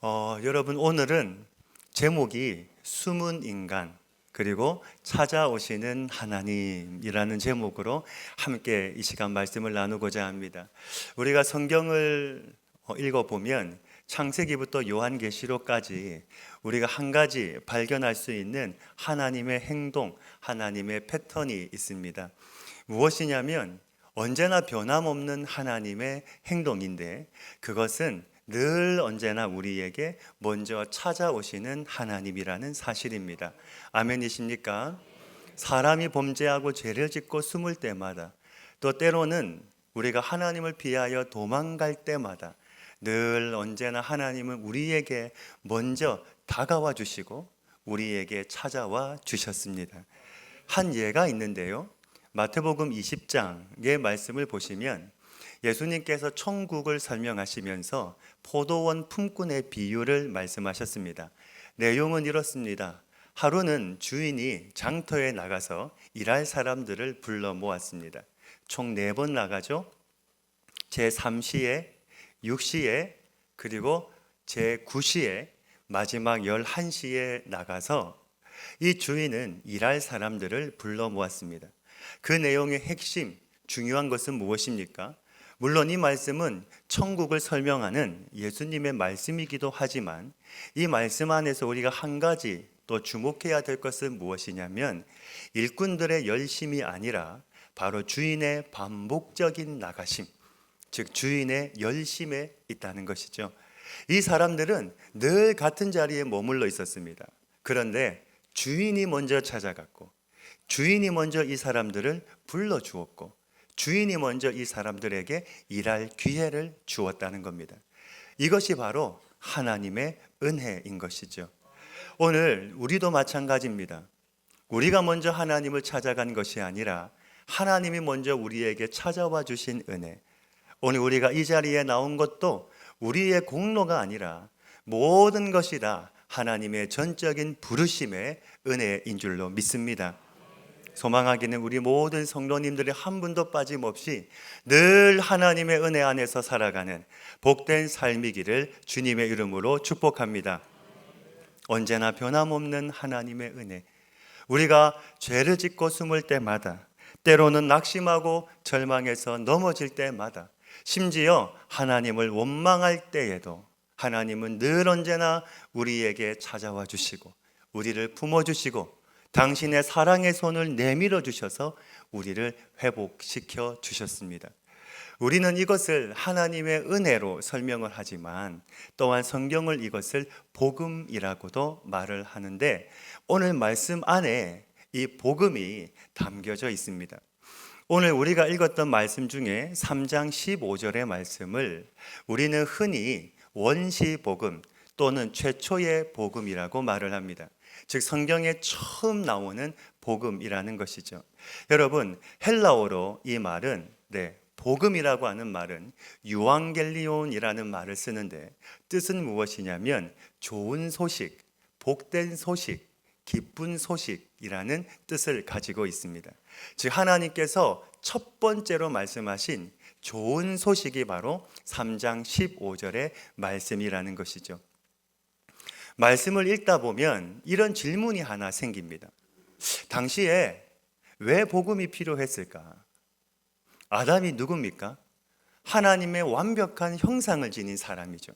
여러분, 오늘은 제목이 숨은 인간 그리고 찾아오시는 하나님이라는 제목으로 함께 이 시간 말씀을 나누고자 합니다. 우리가 성경을 읽어보면 창세기부터 요한계시록까지 우리가 한 가지 발견할 수 있는 하나님의 행동, 하나님의 패턴이 있습니다. 무엇이냐면 언제나 변함없는 하나님의 행동인데, 그것은 늘 언제나 우리에게 먼저 찾아오시는 하나님이라는 사실입니다. 아멘이십니까? 사람이 범죄하고 죄를 짓고 숨을 때마다, 또 때로는 우리가 하나님을 피하여 도망갈 때마다 늘 언제나 하나님은 우리에게 먼저 다가와 주시고 우리에게 찾아와 주셨습니다. 한 예가 있는데요, 마태복음 20장의 말씀을 보시면 예수님께서 천국을 설명하시면서 포도원 품꾼의 비유를 말씀하셨습니다. 내용은 이렇습니다. 하루는 주인이 장터에 나가서 일할 사람들을 불러 모았습니다. 총 4번 나가죠. 제3시에, 6시에, 그리고 제9시에, 마지막 11시에 나가서 이 주인은 일할 사람들을 불러 모았습니다. 그 내용의 핵심, 중요한 것은 무엇입니까? 물론 이 말씀은 천국을 설명하는 예수님의 말씀이기도 하지만, 이 말씀 안에서 우리가 한 가지 또 주목해야 될 것은 무엇이냐면, 일꾼들의 열심이 아니라 바로 주인의 반복적인 나가심, 즉 주인의 열심에 있다는 것이죠. 이 사람들은 늘 같은 자리에 머물러 있었습니다. 그런데 주인이 먼저 찾아갔고, 주인이 먼저 이 사람들을 불러주었고, 주인이 먼저 이 사람들에게 일할 기회를 주었다는 겁니다. 이것이 바로 하나님의 은혜인 것이죠. 오늘 우리도 마찬가지입니다. 우리가 먼저 하나님을 찾아간 것이 아니라 하나님이 먼저 우리에게 찾아와 주신 은혜. 오늘 우리가 이 자리에 나온 것도 우리의 공로가 아니라 모든 것이 다 하나님의 전적인 부르심의 은혜인 줄로 믿습니다. 소망하기는 우리 모든 성도님들이 한 분도 빠짐없이 늘 하나님의 은혜 안에서 살아가는 복된 삶이기를 주님의 이름으로 축복합니다. 언제나 변함없는 하나님의 은혜. 우리가 죄를 짓고 숨을 때마다, 때로는 낙심하고 절망해서 넘어질 때마다, 심지어 하나님을 원망할 때에도 하나님은 늘 언제나 우리에게 찾아와 주시고 우리를 품어주시고 당신의 사랑의 손을 내밀어 주셔서 우리를 회복시켜 주셨습니다. 우리는 이것을 하나님의 은혜로 설명을 하지만 또한 성경을 이것을 복음이라고도 말을 하는데, 오늘 말씀 안에 이 복음이 담겨져 있습니다. 오늘 우리가 읽었던 말씀 중에 3장 15절의 말씀을 우리는 흔히 원시복음 또는 최초의 복음이라고 말을 합니다. 즉 성경에 처음 나오는 복음이라는 것이죠. 여러분, 헬라어로 이 말은 복음이라고 하는 말은 유앙겔리온이라는 말을 쓰는데, 뜻은 무엇이냐면 좋은 소식, 복된 소식, 기쁜 소식이라는 뜻을 가지고 있습니다. 즉 하나님께서 첫 번째로 말씀하신 좋은 소식이 바로 3장 15절의 말씀이라는 것이죠. 말씀을 읽다 보면 이런 질문이 하나 생깁니다. 당시에 왜 복음이 필요했을까? 아담이 누굽니까? 하나님의 완벽한 형상을 지닌 사람이죠.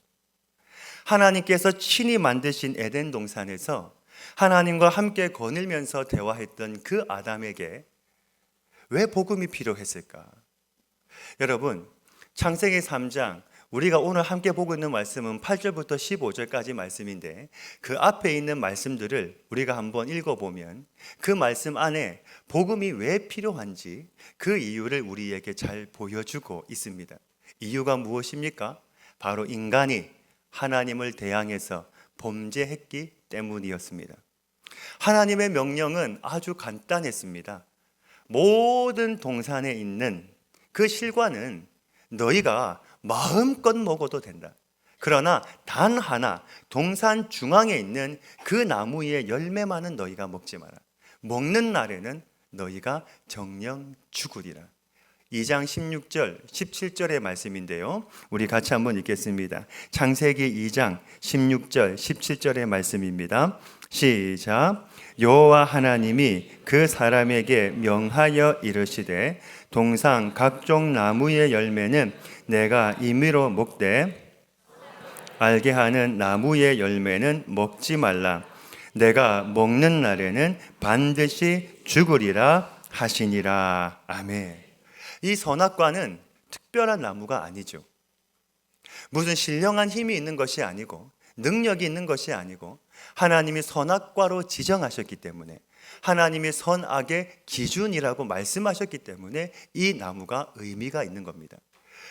하나님께서 친히 만드신 에덴 동산에서 하나님과 함께 거닐면서 대화했던 그 아담에게 왜 복음이 필요했을까? 여러분, 창세기 3장, 우리가 오늘 함께 보고 있는 말씀은 8절부터 15절까지 말씀인데, 그 앞에 있는 말씀들을 우리가 한번 읽어보면 그 말씀 안에 복음이 왜 필요한지 그 이유를 우리에게 잘 보여주고 있습니다. 이유가 무엇입니까? 바로 인간이 하나님을 대항해서 범죄했기 때문이었습니다. 하나님의 명령은 아주 간단했습니다. 모든 동산에 있는 그 실과는 너희가 마음껏 먹어도 된다. 그러나 단 하나, 동산 중앙에 있는 그 나무의 열매만은 너희가 먹지 마라. 먹는 날에는 너희가 정령 죽으리라. 2장 16절, 17절의 말씀인데요. 우리 같이 한번 읽겠습니다. 창세기 2장 16절, 17절의 말씀입니다. 시작. 여호와 하나님이 그 사람에게 명하여 이르시되 동상 각종 나무의 열매는 내가 임의로 먹되 알게 하는 나무의 열매는 먹지 말라. 내가 먹는 날에는 반드시 죽으리라 하시니라. 아멘. 이 선악과는 특별한 나무가 아니죠. 무슨 신령한 힘이 있는 것이 아니고 능력이 있는 것이 아니고 하나님이 선악과로 지정하셨기 때문에, 하나님이 선악의 기준이라고 말씀하셨기 때문에 이 나무가 의미가 있는 겁니다.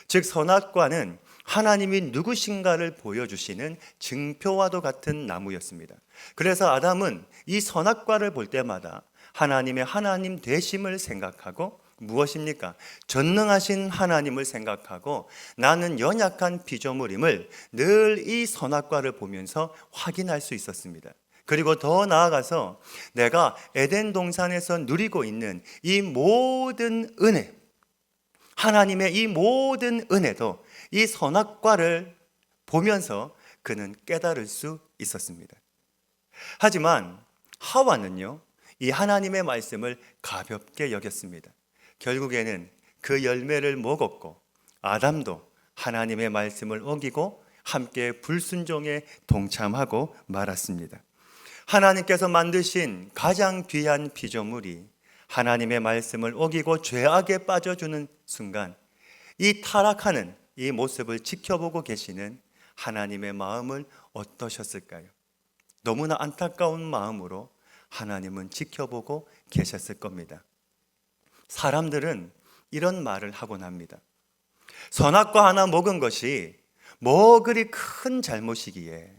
즉 선악과는 하나님이 누구신가를 보여주시는 증표와도 같은 나무였습니다. 그래서 아담은 이 선악과를 볼 때마다 하나님의 하나님 되심을 생각하고, 무엇입니까? 전능하신 하나님을 생각하고 나는 연약한 피조물임을 늘 이 선악과를 보면서 확인할 수 있었습니다. 그리고 더 나아가서 내가 에덴 동산에서 누리고 있는 이 모든 은혜, 하나님의 이 모든 은혜도 이 선악과를 보면서 그는 깨달을 수 있었습니다. 하지만 하와는요, 이 하나님의 말씀을 가볍게 여겼습니다. 결국에는 그 열매를 먹었고 아담도 하나님의 말씀을 어기고 함께 불순종에 동참하고 말았습니다. 하나님께서 만드신 가장 귀한 피조물이 하나님의 말씀을 어기고 죄악에 빠져주는 순간 이 타락하는 이 모습을 지켜보고 계시는 하나님의 마음은 어떠셨을까요? 너무나 안타까운 마음으로 하나님은 지켜보고 계셨을 겁니다. 사람들은 이런 말을 하곤 합니다. 선악과 하나 먹은 것이 뭐 그리 큰 잘못이기에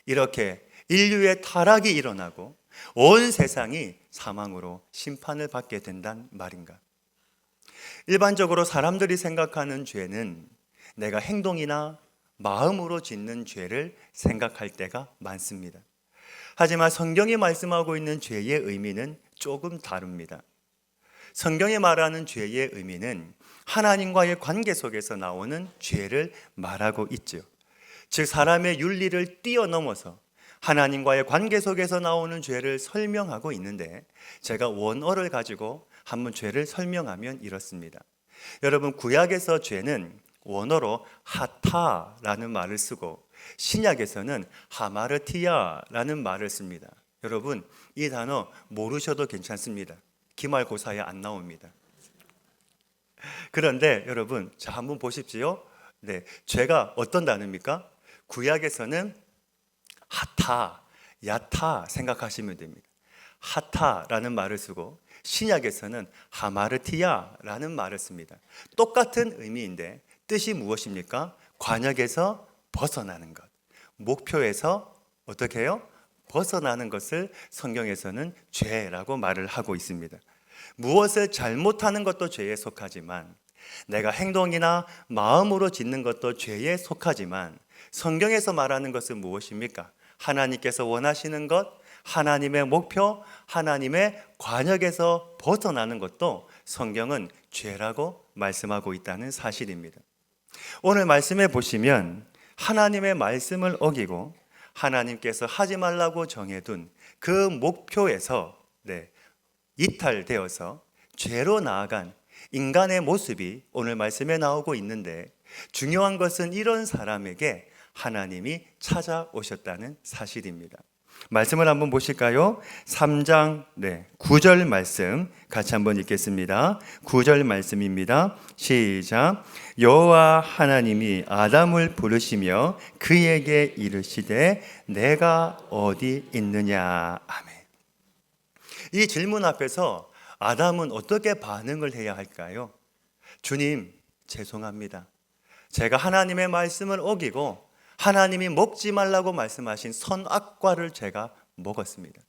이렇게 인류의 타락이 일어나고 온 세상이 사망으로 심판을 받게 된단 말인가? 일반적으로 사람들이 생각하는 죄는 내가 행동이나 마음으로 짓는 죄를 생각할 때가 많습니다. 하지만 성경이 말씀하고 있는 죄의 의미는 조금 다릅니다. 성경이 말하는 죄의 의미는 하나님과의 관계 속에서 나오는 죄를 말하고 있죠. 즉 사람의 윤리를 뛰어넘어서 하나님과의 관계 속에서 나오는 죄를 설명하고 있는데, 제가 원어를 가지고 한번 죄를 설명하면 이렇습니다. 여러분, 구약에서 죄는 원어로 하타라는 말을 쓰고 신약에서는 하마르티아라는 말을 씁니다. 여러분, 이 단어 모르셔도 괜찮습니다. 기말고사에 안 나옵니다. 그런데 여러분, 자 한번 보십시오. 네, 죄가 어떤 단어입니까? 구약에서는 하타, 야타 생각하시면 됩니다. 하타라는 말을 쓰고 신약에서는 하마르티아라는 말을 씁니다. 똑같은 의미인데 뜻이 무엇입니까? 관역에서 벗어나는 것, 목표에서 어떻게 해요? 벗어나는 것을 성경에서는 죄라고 말을 하고 있습니다. 무엇을 잘못하는 것도 죄에 속하지만, 내가 행동이나 마음으로 짓는 것도 죄에 속하지만, 성경에서 말하는 것은 무엇입니까? 하나님께서 원하시는 것, 하나님의 목표, 하나님의 관역에서 벗어나는 것도 성경은 죄라고 말씀하고 있다는 사실입니다. 오늘 말씀에 보시면 하나님의 말씀을 어기고 하나님께서 하지 말라고 정해둔 그 목표에서 이탈되어서 죄로 나아간 인간의 모습이 오늘 말씀에 나오고 있는데, 중요한 것은 이런 사람에게 하나님이 찾아오셨다는 사실입니다. 말씀을 한번 보실까요? 3장 9절 말씀 같이 한번 읽겠습니다. 9절 말씀입니다. 시작. 여호와 하나님이 아담을 부르시며 그에게 이르시되 내가 어디 있느냐. 아멘. 이 질문 앞에서 아담은 어떻게 반응을 해야 할까요? 주님, 죄송합니다. 제가 하나님의 말씀을 어기고 하나님이 먹지 말라고 말씀하신 선악과를 제가 먹었습니다.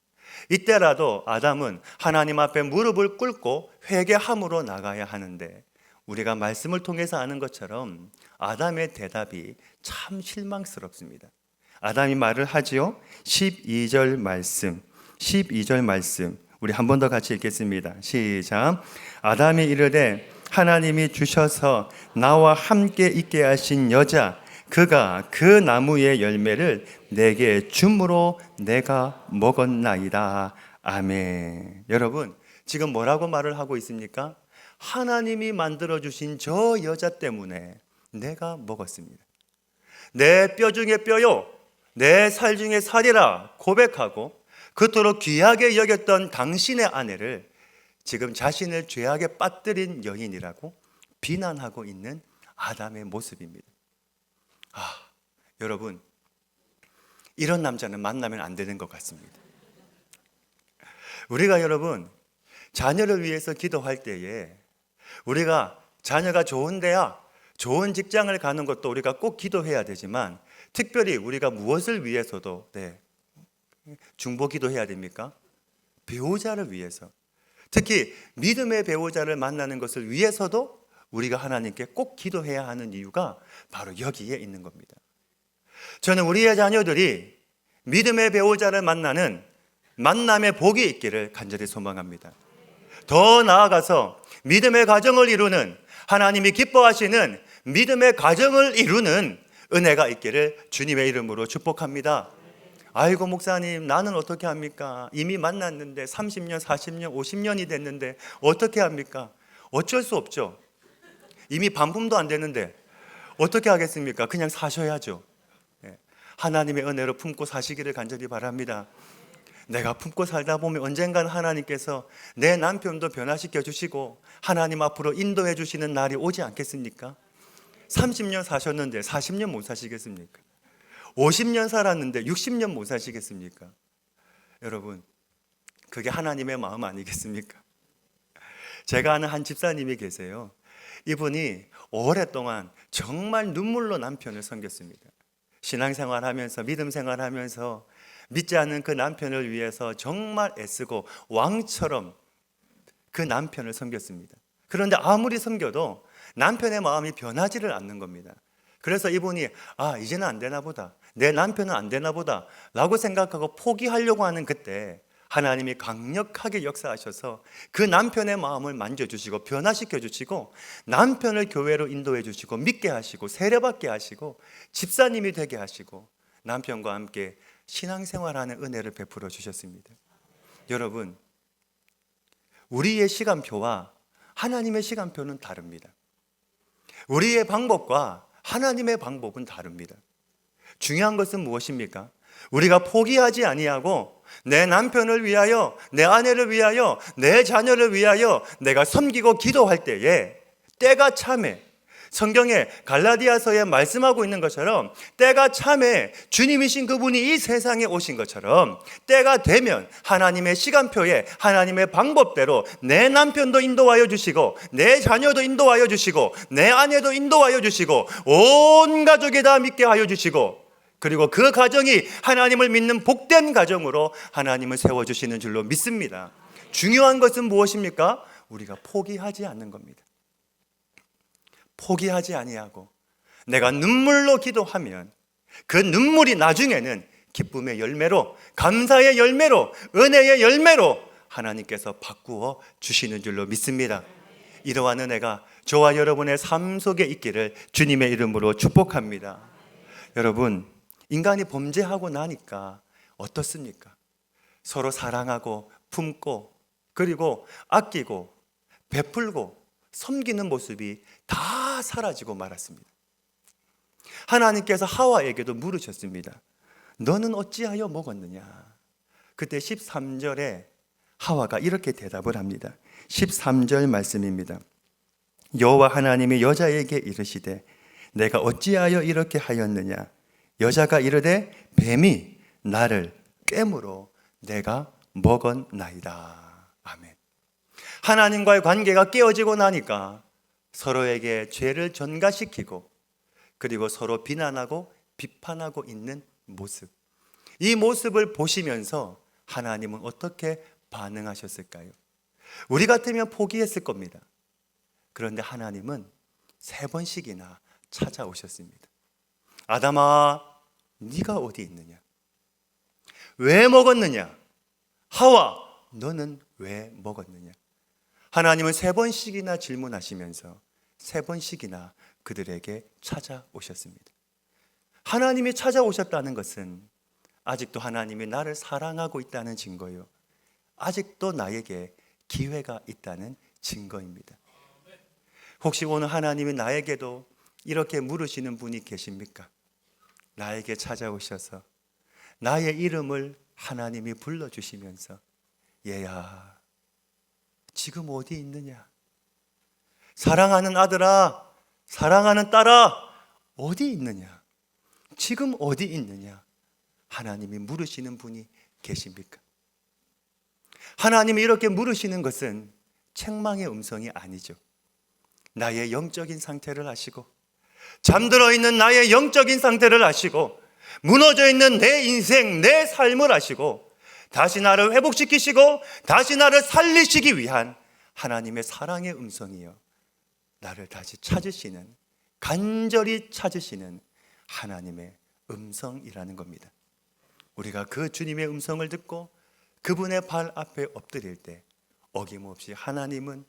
이때라도 아담은 하나님 앞에 무릎을 꿇고 회개함으로 나가야 하는데, 우리가 말씀을 통해서 아는 것처럼 아담의 대답이 참 실망스럽습니다. 아담이 말을 하지요. 12절 말씀 우리 한 번 더 같이 읽겠습니다. 시작. 아담이 이르되 하나님이 주셔서 나와 함께 있게 하신 여자, 그가 그 나무의 열매를 내게 줌으로 내가 먹었나이다. 아멘. 여러분, 지금 뭐라고 말을 하고 있습니까? 하나님이 만들어주신 저 여자 때문에 내가 먹었습니다. 내 뼈 중에 뼈요, 내 살 중에 살이라 고백하고 그토록 귀하게 여겼던 당신의 아내를 지금 자신을 죄악에 빠뜨린 여인이라고 비난하고 있는 아담의 모습입니다. 여러분, 이런 남자는 만나면 안 되는 것 같습니다. 우리가 여러분, 자녀를 위해서 기도할 때에 우리가 자녀가 좋은 대학, 좋은 직장을 가는 것도 우리가 꼭 기도해야 되지만, 특별히 우리가 무엇을 위해서도 중보 기도해야 됩니까? 배우자를 위해서, 특히 믿음의 배우자를 만나는 것을 위해서도 우리가 하나님께 꼭 기도해야 하는 이유가 바로 여기에 있는 겁니다. 저는 우리의 자녀들이 믿음의 배우자를 만나는 만남의 복이 있기를 간절히 소망합니다. 더 나아가서 믿음의 가정을 이루는, 하나님이 기뻐하시는 믿음의 가정을 이루는 은혜가 있기를 주님의 이름으로 축복합니다. 아이고 목사님, 나는 어떻게 합니까? 이미 만났는데 30년, 40년, 50년이 됐는데 어떻게 합니까? 어쩔 수 없죠. 이미 반품도 안 되는데 어떻게 하겠습니까? 그냥 사셔야죠. 하나님의 은혜로 품고 사시기를 간절히 바랍니다. 내가 품고 살다 보면 언젠간 하나님께서 내 남편도 변화시켜 주시고 하나님 앞으로 인도해 주시는 날이 오지 않겠습니까? 30년 사셨는데 40년 못 사시겠습니까? 50년 살았는데 60년 못 사시겠습니까? 여러분, 그게 하나님의 마음 아니겠습니까? 제가 아는 한 집사님이 계세요. 이분이 오랫동안 정말 눈물로 남편을 섬겼습니다. 신앙생활하면서, 믿음 생활하면서 믿지 않는 그 남편을 위해서 정말 애쓰고 왕처럼 그 남편을 섬겼습니다. 그런데 아무리 섬겨도 남편의 마음이 변하지를 않는 겁니다. 그래서 이분이 이제는 안 되나 보다, 내 남편은 안 되나 보다 라고 생각하고 포기하려고 하는 그때 하나님이 강력하게 역사하셔서 그 남편의 마음을 만져주시고 변화시켜 주시고 남편을 교회로 인도해 주시고 믿게 하시고 세례받게 하시고 집사님이 되게 하시고 남편과 함께 신앙생활하는 은혜를 베풀어 주셨습니다. 여러분, 우리의 시간표와 하나님의 시간표는 다릅니다. 우리의 방법과 하나님의 방법은 다릅니다. 중요한 것은 무엇입니까? 우리가 포기하지 아니하고 내 남편을 위하여, 내 아내를 위하여, 내 자녀를 위하여 내가 섬기고 기도할 때에 때가 참에, 성경에 갈라디아서에 말씀하고 있는 것처럼 때가 참에 주님이신 그분이 이 세상에 오신 것처럼 때가 되면 하나님의 시간표에, 하나님의 방법대로 내 남편도 인도하여 주시고 내 자녀도 인도하여 주시고 내 아내도 인도하여 주시고 온 가족이 다 믿게 하여 주시고, 그리고 그 가정이 하나님을 믿는 복된 가정으로 하나님을 세워주시는 줄로 믿습니다. 중요한 것은 무엇입니까? 우리가 포기하지 않는 겁니다. 포기하지 아니하고 내가 눈물로 기도하면 그 눈물이 나중에는 기쁨의 열매로, 감사의 열매로, 은혜의 열매로 하나님께서 바꾸어 주시는 줄로 믿습니다. 이러한 은혜가 저와 여러분의 삶 속에 있기를 주님의 이름으로 축복합니다. 여러분, 인간이 범죄하고 나니까 어떻습니까? 서로 사랑하고 품고 그리고 아끼고 베풀고 섬기는 모습이 다 사라지고 말았습니다. 하나님께서 하와에게도 물으셨습니다. 너는 어찌하여 먹었느냐? 그때 13절에 하와가 이렇게 대답을 합니다. 13절 말씀입니다. 여호와 하나님이 여자에게 이르시되 내가 어찌하여 이렇게 하였느냐? 여자가 이르되 뱀이 나를 꿰므로 내가 먹었나이다. 아멘. 하나님과의 관계가 깨어지고 나니까 서로에게 죄를 전가시키고 그리고 서로 비난하고 비판하고 있는 모습, 이 모습을 보시면서 하나님은 어떻게 반응하셨을까요? 우리 같으면 포기했을 겁니다. 그런데 하나님은 3번씩이나 찾아오셨습니다. 아담아, 네가 어디 있느냐? 왜 먹었느냐? 하와, 너는 왜 먹었느냐? 하나님은 3번씩이나 질문하시면서 3번씩이나 그들에게 찾아오셨습니다. 하나님이 찾아오셨다는 것은 아직도 하나님이 나를 사랑하고 있다는 증거요, 아직도 나에게 기회가 있다는 증거입니다. 혹시 오늘 하나님이 나에게도 이렇게 물으시는 분이 계십니까? 나에게 찾아오셔서 나의 이름을 하나님이 불러주시면서 얘야, 지금 어디 있느냐? 사랑하는 아들아, 사랑하는 딸아, 어디 있느냐? 지금 어디 있느냐? 하나님이 물으시는 분이 계십니까? 하나님이 이렇게 물으시는 것은 책망의 음성이 아니죠. 나의 영적인 상태를 아시고, 잠들어 있는 나의 영적인 상태를 아시고, 무너져 있는 내 인생, 내 삶을 아시고, 다시 나를 회복시키시고 다시 나를 살리시기 위한 하나님의 사랑의 음성이요, 나를 다시 찾으시는, 간절히 찾으시는 하나님의 음성이라는 겁니다. 우리가 그 주님의 음성을 듣고 그분의 발 앞에 엎드릴 때 어김없이 하나님은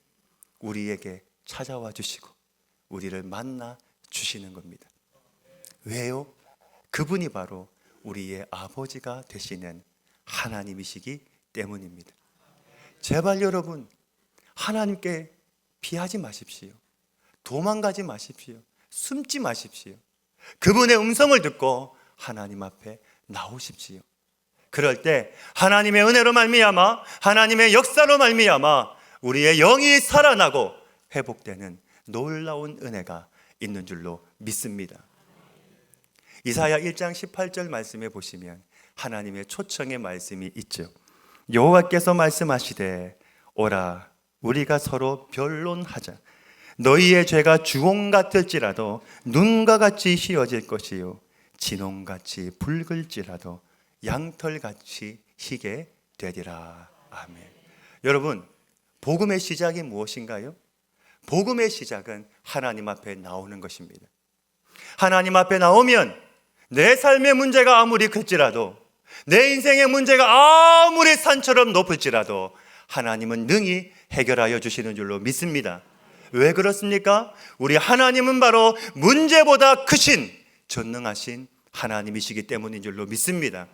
우리에게 찾아와 주시고 우리를 만나 주시는 겁니다. 왜요? 그분이 바로 우리의 아버지가 되시는 하나님이시기 때문입니다. 제발 여러분, 하나님께 피하지 마십시오. 도망가지 마십시오. 숨지 마십시오. 그분의 음성을 듣고 하나님 앞에 나오십시오. 그럴 때 하나님의 은혜로 말미암아, 하나님의 역사로 말미암아 우리의 영이 살아나고 회복되는 놀라운 은혜가 있는 줄로 믿습니다. 이사야 1장 18절 말씀에 보시면 하나님의 초청의 말씀이 있죠. 여호와께서 말씀하시되 오라, 우리가 서로 변론하자. 너희의 죄가 주홍 같을지라도 눈과 같이 희어질 것이요 진홍같이 붉을지라도 양털같이 희게 되리라. 아멘. 여러분, 복음의 시작이 무엇인가요? 복음의 시작은 하나님 앞에 나오는 것입니다. 하나님 앞에 나오면 내 삶의 문제가 아무리 클지라도, 내 인생의 문제가 아무리 산처럼 높을지라도 하나님은 능히 해결하여 주시는 줄로 믿습니다. 왜 그렇습니까? 우리 하나님은 바로 문제보다 크신 전능하신 하나님이시기 때문인 줄로 믿습니다.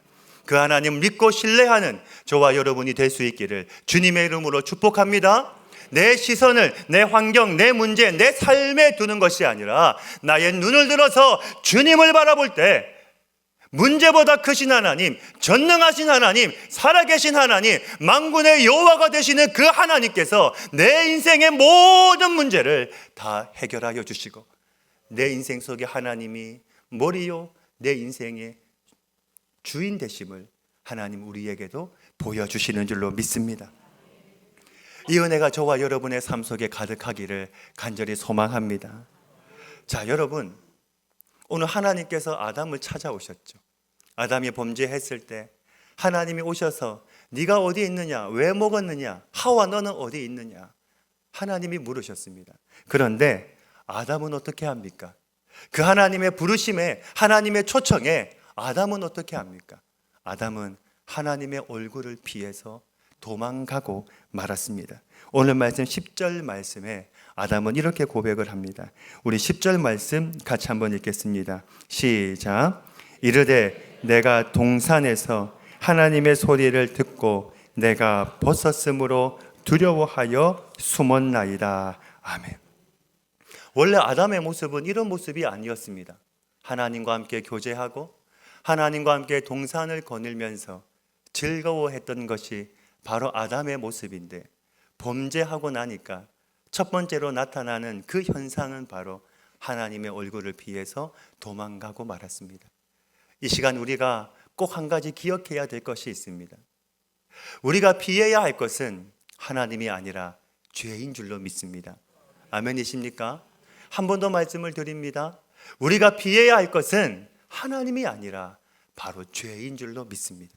그 하나님 믿고 신뢰하는 저와 여러분이 될 수 있기를 주님의 이름으로 축복합니다. 내 시선을 내 환경, 내 문제, 내 삶에 두는 것이 아니라 나의 눈을 들어서 주님을 바라볼 때 문제보다 크신 하나님, 전능하신 하나님, 살아계신 하나님, 만군의 여호와가 되시는 그 하나님께서 내 인생의 모든 문제를 다 해결하여 주시고 내 인생 속에 하나님이 머리요 내 인생의 주인 되심을 하나님 우리에게도 보여주시는 줄로 믿습니다. 이 은혜가 저와 여러분의 삶 속에 가득하기를 간절히 소망합니다. 자, 여러분, 오늘 하나님께서 아담을 찾아오셨죠. 아담이 범죄했을 때 하나님이 오셔서 네가 어디 있느냐, 왜 먹었느냐, 하와 너는 어디 있느냐, 하나님이 물으셨습니다. 그런데 아담은 어떻게 합니까? 그 하나님의 부르심에, 하나님의 초청에 아담은 어떻게 합니까? 아담은 하나님의 얼굴을 피해서 도망가고 말았습니다. 오늘 말씀 10절 말씀에 아담은 이렇게 고백을 합니다. 우리 10절 말씀 같이 한번 읽겠습니다. 시작. 이르되 내가 동산에서 하나님의 소리를 듣고 내가 벗었으므로 두려워하여 숨었나이다. 아멘. 원래 아담의 모습은 이런 모습이 아니었습니다. 하나님과 함께 교제하고 하나님과 함께 동산을 거닐면서 즐거워했던 것이 바로 아담의 모습인데, 범죄하고 나니까 첫 번째로 나타나는 그 현상은 바로 하나님의 얼굴을 피해서 도망가고 말았습니다. 이 시간 우리가 꼭 한 가지 기억해야 될 것이 있습니다. 우리가 피해야 할 것은 하나님이 아니라 죄인 줄로 믿습니다. 아멘이십니까? 한 번 더 말씀을 드립니다. 우리가 피해야 할 것은 하나님이 아니라 바로 죄인 줄로 믿습니다.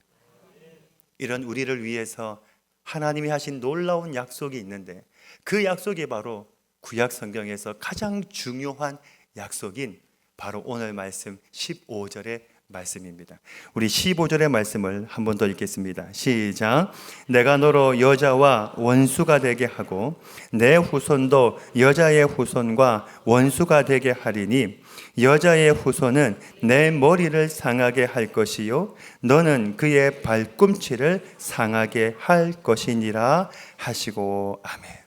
이런 우리를 위해서 하나님이 하신 놀라운 약속이 있는데, 그 약속이 바로 구약 성경에서 가장 중요한 약속인 바로 오늘 말씀 15절의 말씀입니다. 우리 15절의 말씀을 한 번 더 읽겠습니다. 시작. 내가 너로 여자와 원수가 되게 하고 내 후손도 여자의 후손과 원수가 되게 하리니 여자의 후손은 내 머리를 상하게 할 것이요 너는 그의 발꿈치를 상하게 할 것이니라 하시고. 아멘.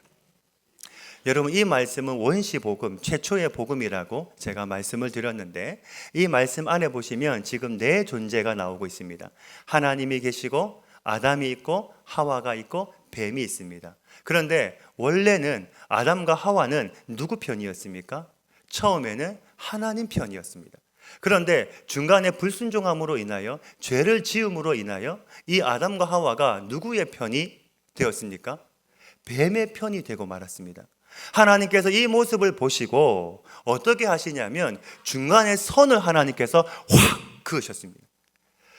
여러분, 이 말씀은 원시복음, 최초의 복음이라고 제가 말씀을 드렸는데, 이 말씀 안에 보시면 지금 네 존재가 나오고 있습니다. 하나님이 계시고 아담이 있고 하와가 있고 뱀이 있습니다. 그런데 원래는 아담과 하와는 누구 편이었습니까? 처음에는 하나님 편이었습니다. 그런데 중간에 불순종함으로 인하여, 죄를 지음으로 인하여 이 아담과 하와가 누구의 편이 되었습니까? 뱀의 편이 되고 말았습니다. 하나님께서 이 모습을 보시고 어떻게 하시냐면 중간에 선을 하나님께서 확 그으셨습니다.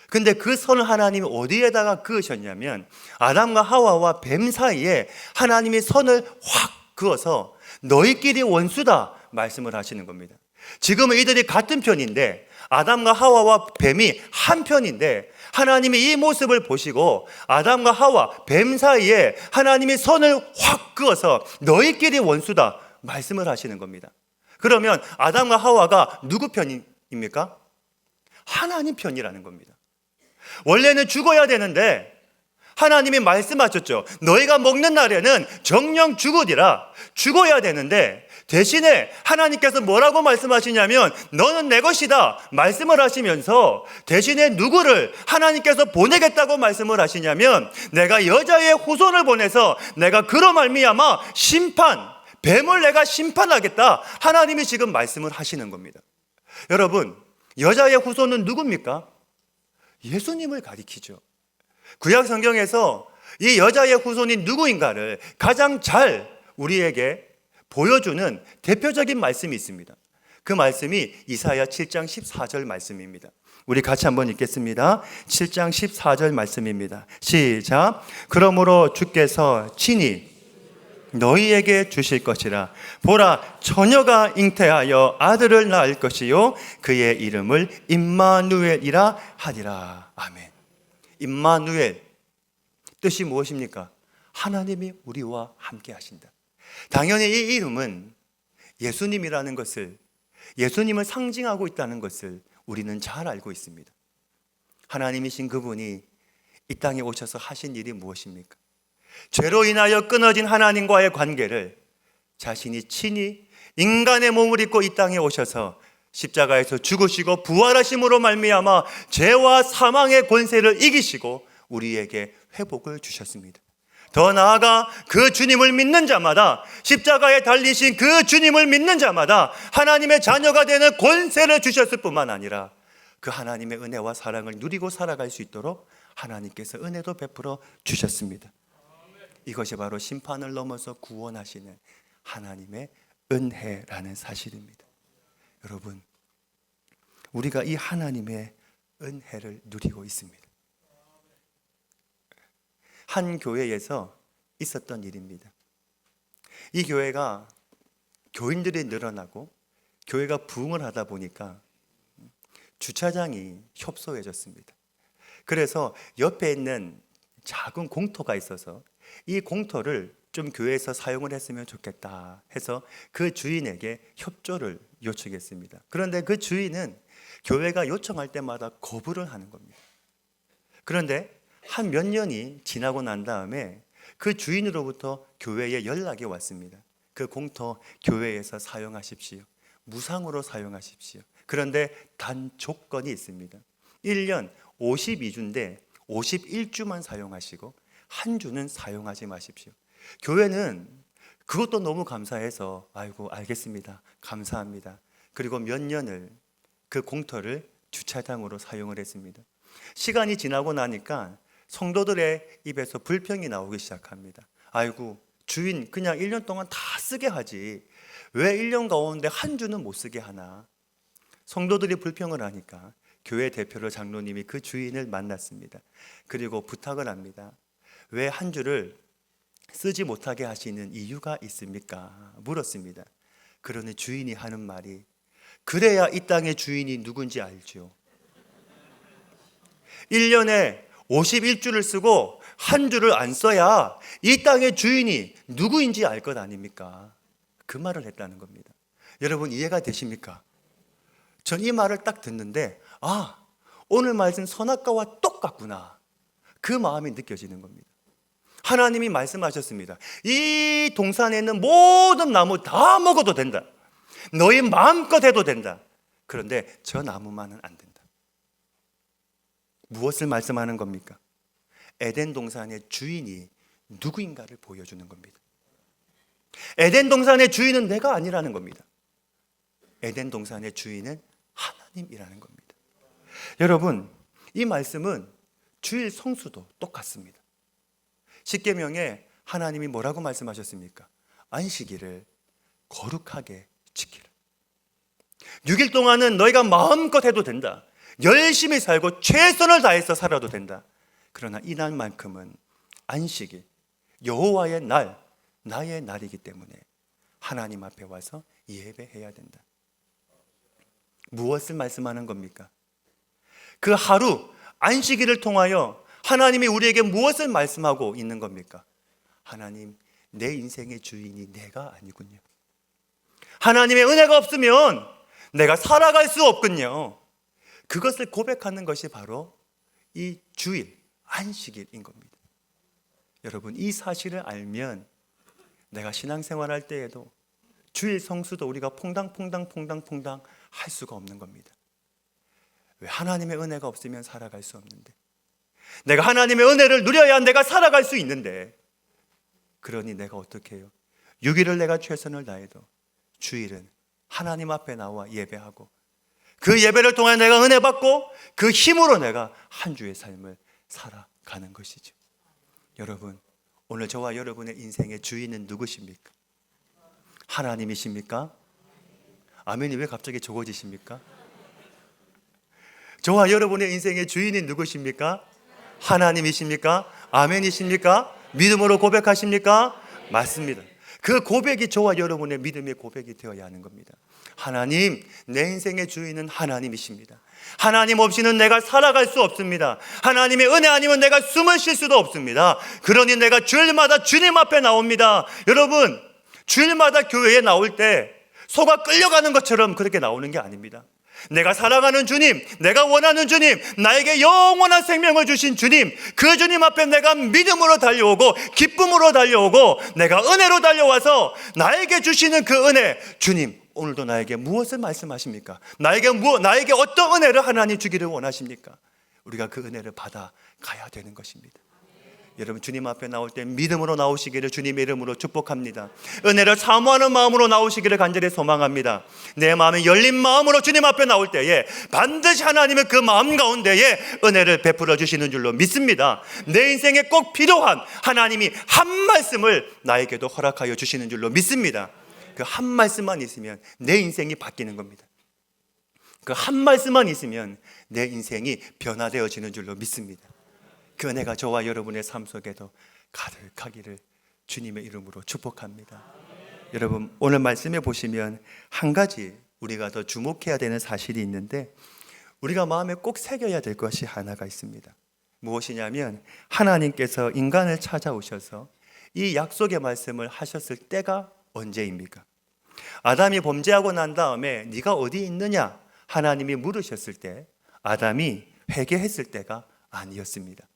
근데 그 선을 하나님이 어디에다가 그으셨냐면 아담과 하와와 뱀 사이에 하나님이 선을 확 그어서 너희끼리 원수다 말씀을 하시는 겁니다. 지금은 이들이 같은 편인데, 아담과 하와와 뱀이 한 편인데, 하나님이 이 모습을 보시고 아담과 하와, 뱀 사이에 하나님이 선을 확 그어서 너희끼리 원수다 말씀을 하시는 겁니다. 그러면 아담과 하와가 누구 편입니까? 하나님 편이라는 겁니다. 원래는 죽어야 되는데 하나님이 말씀하셨죠. 너희가 먹는 날에는 정령 죽으리라. 죽어야 되는데 대신에 하나님께서 뭐라고 말씀하시냐면 너는 내 것이다 말씀을 하시면서, 대신에 누구를 하나님께서 보내겠다고 말씀을 하시냐면 내가 여자의 후손을 보내서 내가 그로 말미암아 뱀을 내가 심판하겠다, 하나님이 지금 말씀을 하시는 겁니다. 여러분, 여자의 후손은 누굽니까? 예수님을 가리키죠. 구약 성경에서 이 여자의 후손이 누구인가를 가장 잘 우리에게 보여주는 대표적인 말씀이 있습니다. 그 말씀이 이사야 7장 14절 말씀입니다. 우리 같이 한번 읽겠습니다. 7장 14절 말씀입니다. 시작. 그러므로 주께서 친히 너희에게 주실 것이라. 보라, 처녀가 잉태하여 아들을 낳을 것이요 그의 이름을 임마누엘이라 하리라. 아멘. 임마누엘, 뜻이 무엇입니까? 하나님이 우리와 함께 하신다. 당연히 이 이름은 예수님이라는 것을, 예수님을 상징하고 있다는 것을 우리는 잘 알고 있습니다. 하나님이신 그분이 이 땅에 오셔서 하신 일이 무엇입니까? 죄로 인하여 끊어진 하나님과의 관계를 자신이 친히 인간의 몸을 입고 이 땅에 오셔서 십자가에서 죽으시고 부활하심으로 말미암아 죄와 사망의 권세를 이기시고 우리에게 회복을 주셨습니다. 더 나아가 그 주님을 믿는 자마다, 십자가에 달리신 그 주님을 믿는 자마다 하나님의 자녀가 되는 권세를 주셨을 뿐만 아니라 그 하나님의 은혜와 사랑을 누리고 살아갈 수 있도록 하나님께서 은혜도 베풀어 주셨습니다. 이것이 바로 심판을 넘어서 구원하시는 하나님의 은혜라는 사실입니다. 여러분, 우리가 이 하나님의 은혜를 누리고 있습니다. 한 교회에서 있었던 일입니다. 이 교회가 교인들이 늘어나고 교회가 부흥을 하다 보니까 주차장이 협소해졌습니다. 그래서 옆에 있는 작은 공터가 있어서 이 공터를 좀 교회에서 사용을 했으면 좋겠다 해서 그 주인에게 협조를 요청했습니다. 그런데 그 주인은 교회가 요청할 때마다 거부를 하는 겁니다. 그런데 한 몇 년이 지나고 난 다음에 그 주인으로부터 교회에 연락이 왔습니다. 그 공터 교회에서 사용하십시오. 무상으로 사용하십시오. 그런데 단 조건이 있습니다. 1년 52주인데 51주만 사용하시고 한 주는 사용하지 마십시오. 교회는 그것도 너무 감사해서 아이고 알겠습니다, 감사합니다. 그리고 몇 년을 그 공터를 주차장으로 사용을 했습니다. 시간이 지나고 나니까 성도들의 입에서 불평이 나오기 시작합니다. 아이고, 주인 그냥 1년 동안 다 쓰게 하지 왜 1년 가운데 한 주는 못 쓰게 하나. 성도들이 불평을 하니까 교회 대표로 장로님이 그 주인을 만났습니다. 그리고 부탁을 합니다. 왜 한 주를 쓰지 못하게 하시는 이유가 있습니까? 물었습니다. 그러니 주인이 하는 말이, 그래야 이 땅의 주인이 누군지 알죠. 1년에 51주를 쓰고 한 주를 안 써야 이 땅의 주인이 누구인지 알 것 아닙니까? 그 말을 했다는 겁니다. 여러분 이해가 되십니까? 전 이 말을 딱 듣는데 오늘 말씀 선악과와 똑같구나, 그 마음이 느껴지는 겁니다. 하나님이 말씀하셨습니다. 이 동산에 있는 모든 나무 다 먹어도 된다. 너희 마음껏 해도 된다. 그런데 저 나무만은 안 된다. 무엇을 말씀하는 겁니까? 에덴 동산의 주인이 누구인가를 보여주는 겁니다. 에덴 동산의 주인은 내가 아니라는 겁니다. 에덴 동산의 주인은 하나님이라는 겁니다. 여러분, 이 말씀은 주일 성수도 똑같습니다. 십계명에 하나님이 뭐라고 말씀하셨습니까? 안식일을 거룩하게 지키라. 6일 동안은 너희가 마음껏 해도 된다. 열심히 살고 최선을 다해서 살아도 된다. 그러나 이 날만큼은 안식일, 여호와의 날, 나의 날이기 때문에 하나님 앞에 와서 예배해야 된다. 무엇을 말씀하는 겁니까? 그 하루 안식일을 통하여 하나님이 우리에게 무엇을 말씀하고 있는 겁니까? 하나님, 내 인생의 주인이 내가 아니군요. 하나님의 은혜가 없으면 내가 살아갈 수 없군요. 그것을 고백하는 것이 바로 이 주일, 안식일인 겁니다. 여러분, 이 사실을 알면 내가 신앙생활할 때에도 주일 성수도 우리가 퐁당퐁당 할 수가 없는 겁니다. 왜? 하나님의 은혜가 없으면 살아갈 수 없는데, 내가 하나님의 은혜를 누려야 내가 살아갈 수 있는데, 그러니 내가 어떻게 해요? 6일을 내가 최선을 다해도 주일은 하나님 앞에 나와 예배하고 그 예배를 통해 내가 은혜 받고 그 힘으로 내가 한 주의 삶을 살아가는 것이죠. 여러분, 오늘 저와 여러분의 인생의 주인은 누구십니까? 하나님이십니까? 아멘이 왜 갑자기 적어지십니까? 저와 여러분의 인생의 주인이 누구십니까? 하나님이십니까? 아멘이십니까? 믿음으로 고백하십니까? 맞습니다. 그 고백이 저와 여러분의 믿음의 고백이 되어야 하는 겁니다. 하나님, 내 인생의 주인은 하나님이십니다. 하나님 없이는 내가 살아갈 수 없습니다. 하나님의 은혜 아니면 내가 숨을 쉴 수도 없습니다. 그러니 내가 주일마다 주님 앞에 나옵니다. 여러분, 주일마다 교회에 나올 때 소가 끌려가는 것처럼 그렇게 나오는 게 아닙니다. 내가 사랑하는 주님, 내가 원하는 주님, 나에게 영원한 생명을 주신 주님, 그 주님 앞에 내가 믿음으로 달려오고 기쁨으로 달려오고 내가 은혜로 달려와서 나에게 주시는 그 은혜, 주님 오늘도 나에게 무엇을 말씀하십니까? 나에게 어떤 은혜를 하나님 주기를 원하십니까? 우리가 그 은혜를 받아 가야 되는 것입니다. 여러분, 주님 앞에 나올 때 믿음으로 나오시기를 주님의 이름으로 축복합니다. 은혜를 사모하는 마음으로 나오시기를 간절히 소망합니다. 내 마음이 열린 마음으로 주님 앞에 나올 때에 반드시 하나님의 그 마음 가운데에 은혜를 베풀어 주시는 줄로 믿습니다. 내 인생에 꼭 필요한 하나님이 한 말씀을 나에게도 허락하여 주시는 줄로 믿습니다. 그 한 말씀만 있으면 내 인생이 바뀌는 겁니다. 그 한 말씀만 있으면 내 인생이 변화되어지는 줄로 믿습니다. 그 은혜가 저와 여러분의 삶 속에도 가득하기를 주님의 이름으로 축복합니다. 여러분, 오늘 말씀에 보시면 한 가지 우리가 더 주목해야 되는 사실이 있는데, 우리가 마음에 꼭 새겨야 될 것이 하나가 있습니다. 무엇이냐면 하나님께서 인간을 찾아오셔서 이 약속의 말씀을 하셨을 때가 언제입니까? 아담이 범죄하고 난 다음에 네가 어디 있느냐 하나님이 물으셨을 때 아담이 회개했을 때가 아니었습니다.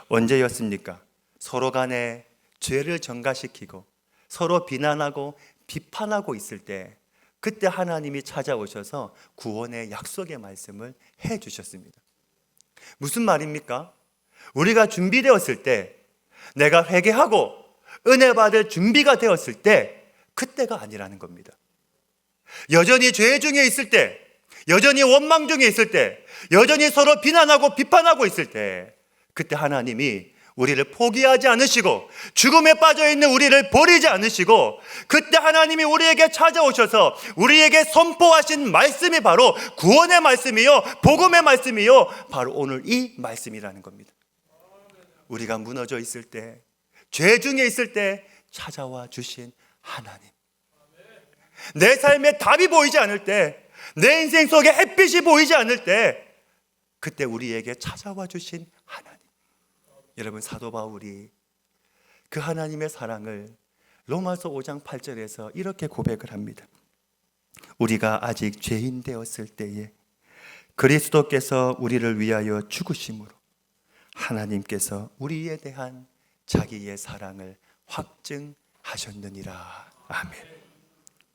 언제였습니까? 서로 간에 죄를 전가시키고 서로 비난하고 비판하고 있을 때, 그때 하나님이 찾아오셔서 구원의 약속의 말씀을 해주셨습니다. 무슨 말입니까? 우리가 준비되었을 때, 내가 회개하고 은혜 받을 준비가 되었을 때, 그때가 아니라는 겁니다. 여전히 죄 중에 있을 때, 여전히 원망 중에 있을 때, 여전히 서로 비난하고 비판하고 있을 때, 그때 하나님이 우리를 포기하지 않으시고 죽음에 빠져있는 우리를 버리지 않으시고, 그때 하나님이 우리에게 찾아오셔서 우리에게 선포하신 말씀이 바로 구원의 말씀이요, 복음의 말씀이요, 바로 오늘 이 말씀이라는 겁니다. 우리가 무너져 있을 때, 죄 중에 있을 때 찾아와 주신 하나님, 내 삶에 답이 보이지 않을 때, 내 인생 속에 햇빛이 보이지 않을 때, 그때 우리에게 찾아와 주신 하나님. 여러분, 사도 바울이 그 하나님의 사랑을 로마서 5장 8절에서 이렇게 고백을 합니다. 우리가 아직 죄인 되었을 때에 그리스도께서 우리를 위하여 죽으심으로 하나님께서 우리에 대한 자기의 사랑을 확증하셨느니라. 아멘.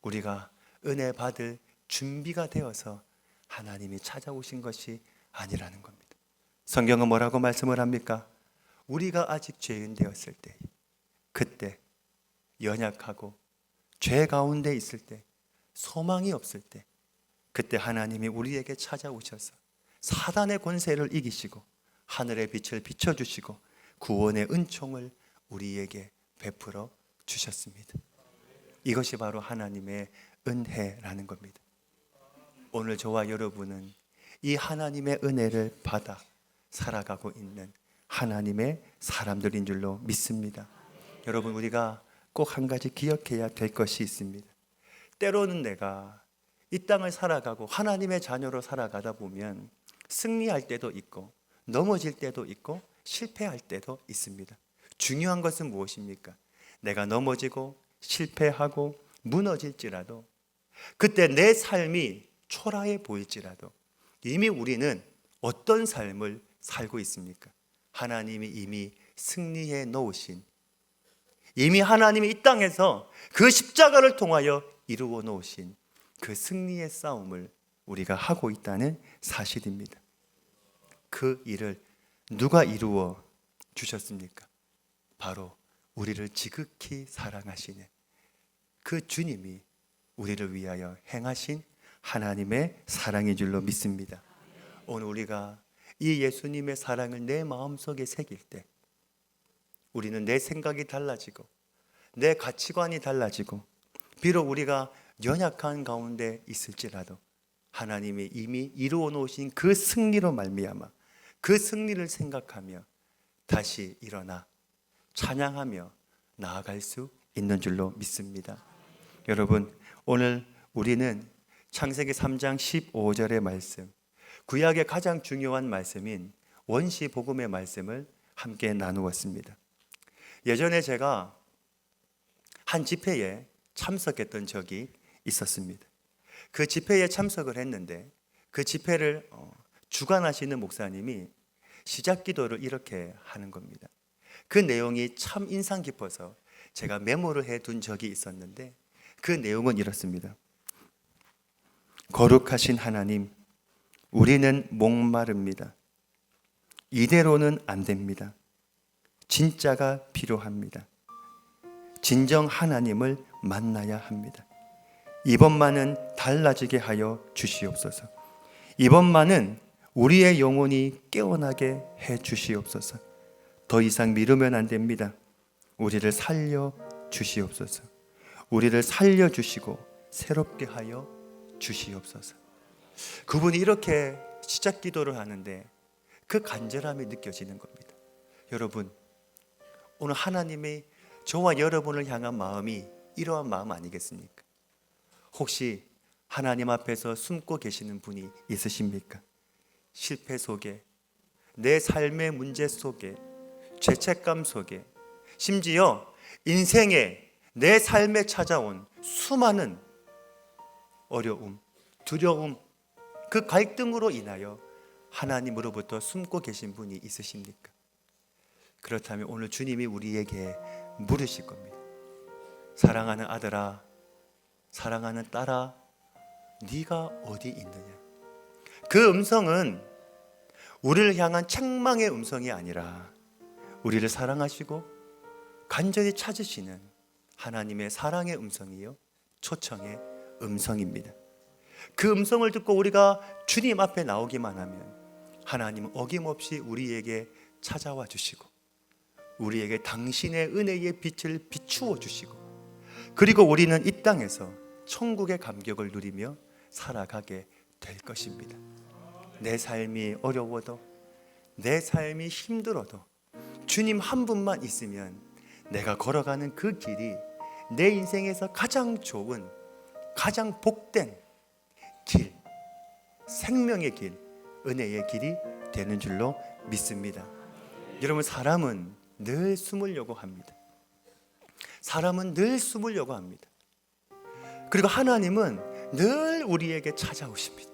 우리가 은혜 받을 준비가 되어서 하나님이 찾아오신 것이 아니라는 겁니다. 성경은 뭐라고 말씀을 합니까? 우리가 아직 죄인 되었을 때, 그때 연약하고 죄 가운데 있을 때, 소망이 없을 때, 그때 하나님이 우리에게 찾아오셔서 사단의 권세를 이기시고 하늘의 빛을 비춰주시고 구원의 은총을 우리에게 베풀어 주셨습니다. 이것이 바로 하나님의 은혜라는 겁니다. 오늘 저와 여러분은 이 하나님의 은혜를 받아 살아가고 있는 하나님의 사람들인 줄로 믿습니다. 여러분, 우리가 꼭 한 가지 기억해야 될 것이 있습니다. 때로는 내가 이 땅을 살아가고 하나님의 자녀로 살아가다 보면 승리할 때도 있고 넘어질 때도 있고 실패할 때도 있습니다. 중요한 것은 무엇입니까? 내가 넘어지고 실패하고 무너질지라도, 그때 내 삶이 초라해 보일지라도 이미 우리는 어떤 삶을 살고 있습니까? 하나님이 이미 승리해 놓으신, 이미 하나님이 이 땅에서 그 십자가를 통하여 이루어 놓으신 그 승리의 싸움을 우리가 하고 있다는 사실입니다. 그 일을 누가 이루어 주셨습니까? 바로 우리를 지극히 사랑하시는 그 주님이 우리를 위하여 행하신 하나님의 사랑인 줄로 믿습니다. 오늘 우리가 이 예수님의 사랑을 내 마음속에 새길 때 우리는 내 생각이 달라지고 내 가치관이 달라지고, 비록 우리가 연약한 가운데 있을지라도 하나님이 이미 이루어 놓으신 그 승리로 말미암아 그 승리를 생각하며 다시 일어나 찬양하며 나아갈 수 있는 줄로 믿습니다. 여러분, 오늘 우리는 창세기 3장 15절의 말씀, 구약의 가장 중요한 말씀인 원시 복음의 말씀을 함께 나누었습니다. 예전에 제가 한 집회에 참석했던 적이 있었습니다. 그 집회에 참석을 했는데 그 집회를 주관하시는 목사님이 시작 기도를 이렇게 하는 겁니다. 그 내용이 참 인상 깊어서 제가 메모를 해둔 적이 있었는데 그 내용은 이렇습니다. 거룩하신 하나님, 우리는 목마릅니다. 이대로는 안 됩니다. 진짜가 필요합니다. 진정 하나님을 만나야 합니다. 이번만은 달라지게 하여 주시옵소서. 이번만은 우리의 영혼이 깨어나게 해 주시옵소서. 더 이상 미루면 안 됩니다. 우리를 살려 주시옵소서. 우리를 살려 주시고 새롭게 하여 주시옵소서. 그분이 이렇게 시작 기도를 하는데 그 간절함이 느껴지는 겁니다. 여러분, 오늘 하나님의 저와 여러분을 향한 마음이 이러한 마음 아니겠습니까? 혹시 하나님 앞에서 숨고 계시는 분이 있으십니까? 실패 속에, 내 삶의 문제 속에, 죄책감 속에, 심지어 인생에 내 삶에 찾아온 수많은 어려움, 두려움, 그 갈등으로 인하여 하나님으로부터 숨고 계신 분이 있으십니까? 그렇다면 오늘 주님이 우리에게 물으실 겁니다. 사랑하는 아들아, 사랑하는 딸아, 네가 어디 있느냐? 그 음성은 우리를 향한 책망의 음성이 아니라 우리를 사랑하시고 간절히 찾으시는 하나님의 사랑의 음성이요, 초청의 음성입니다. 그 음성을 듣고 우리가 주님 앞에 나오기만 하면 하나님은 어김없이 우리에게 찾아와 주시고 우리에게 당신의 은혜의 빛을 비추어 주시고, 그리고 우리는 이 땅에서 천국의 감격을 누리며 살아가게 될 것입니다. 내 삶이 어려워도, 내 삶이 힘들어도 주님 한 분만 있으면 내가 걸어가는 그 길이 내 인생에서 가장 좋은, 가장 복된 길, 생명의 길, 은혜의 길이 되는 줄로 믿습니다. 여러분, 사람은 늘 숨으려고 합니다. 사람은 늘 숨으려고 합니다. 그리고 하나님은 늘 우리에게 찾아오십니다.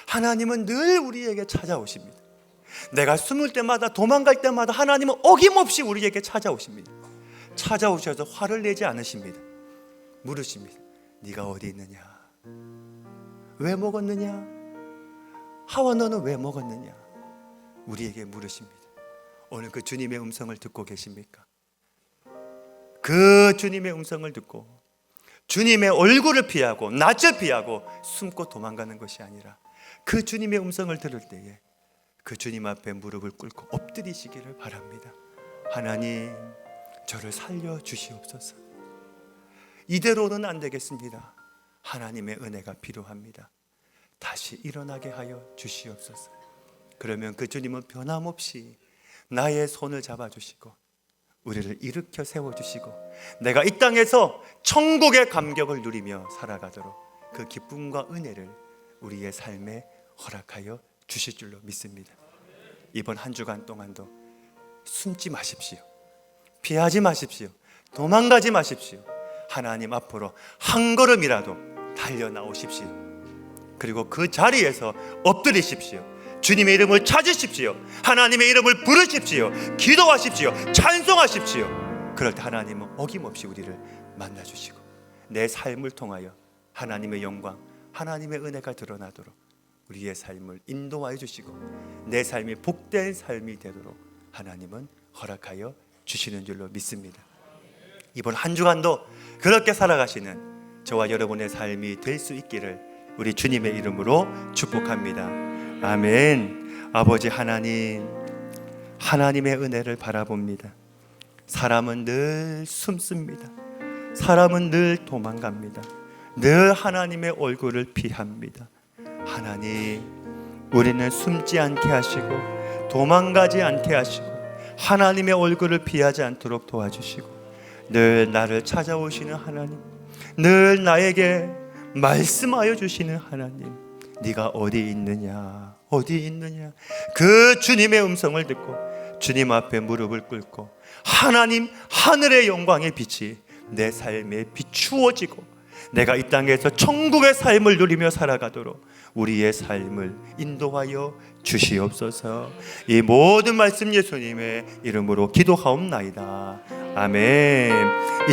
하나님은 늘 우리에게 찾아오십니다. 내가 숨을 때마다, 도망갈 때마다 하나님은 어김없이 우리에게 찾아오십니다. 찾아오셔서 화를 내지 않으십니다. 물으십니다. 네가 어디 있느냐? 왜 먹었느냐? 하와, 너는 왜 먹었느냐? 우리에게 물으십니다. 오늘 그 주님의 음성을 듣고 계십니까? 그 주님의 음성을 듣고 주님의 얼굴을 피하고 낯을 피하고 숨고 도망가는 것이 아니라 그 주님의 음성을 들을 때에 그 주님 앞에 무릎을 꿇고 엎드리시기를 바랍니다. 하나님, 저를 살려주시옵소서. 이대로는 안 되겠습니다. 하나님의 은혜가 필요합니다. 다시 일어나게 하여 주시옵소서. 그러면 그 주님은 변함없이 나의 손을 잡아주시고 우리를 일으켜 세워주시고 내가 이 땅에서 천국의 감격을 누리며 살아가도록 그 기쁨과 은혜를 우리의 삶에 허락하여 주실 줄로 믿습니다. 이번 한 주간 동안도 숨지 마십시오. 피하지 마십시오. 도망가지 마십시오. 하나님 앞으로 한 걸음이라도 달려나오십시오. 그리고 그 자리에서 엎드리십시오. 주님의 이름을 찾으십시오. 하나님의 이름을 부르십시오. 기도하십시오. 찬송하십시오. 그럴 때 하나님은 어김없이 우리를 만나주시고 내 삶을 통하여 하나님의 영광, 하나님의 은혜가 드러나도록 우리의 삶을 인도하여 주시고 내 삶이 복된 삶이 되도록 하나님은 허락하여 주시는 줄로 믿습니다. 이번 한 주간도 그렇게 살아가시는 저와 여러분의 삶이 될 수 있기를 우리 주님의 이름으로 축복합니다. 아멘. 아버지 하나님, 하나님의 은혜를 바라봅니다. 사람은 늘 숨습니다. 사람은 늘 도망갑니다. 늘 하나님의 얼굴을 피합니다. 하나님, 우리는 숨지 않게 하시고 도망가지 않게 하시고 하나님의 얼굴을 피하지 않도록 도와주시고 늘 나를 찾아오시는 하나님, 늘 나에게 말씀하여 주시는 하나님, 네가 어디 있느냐, 어디 있느냐, 그 주님의 음성을 듣고 주님 앞에 무릎을 꿇고 하나님 하늘의 영광의 빛이 내 삶에 비추어지고 내가 이 땅에서 천국의 삶을 누리며 살아가도록 우리의 삶을 인도하여 주시옵소서. 이 모든 말씀 예수님의 이름으로 기도하옵나이다. 아멘.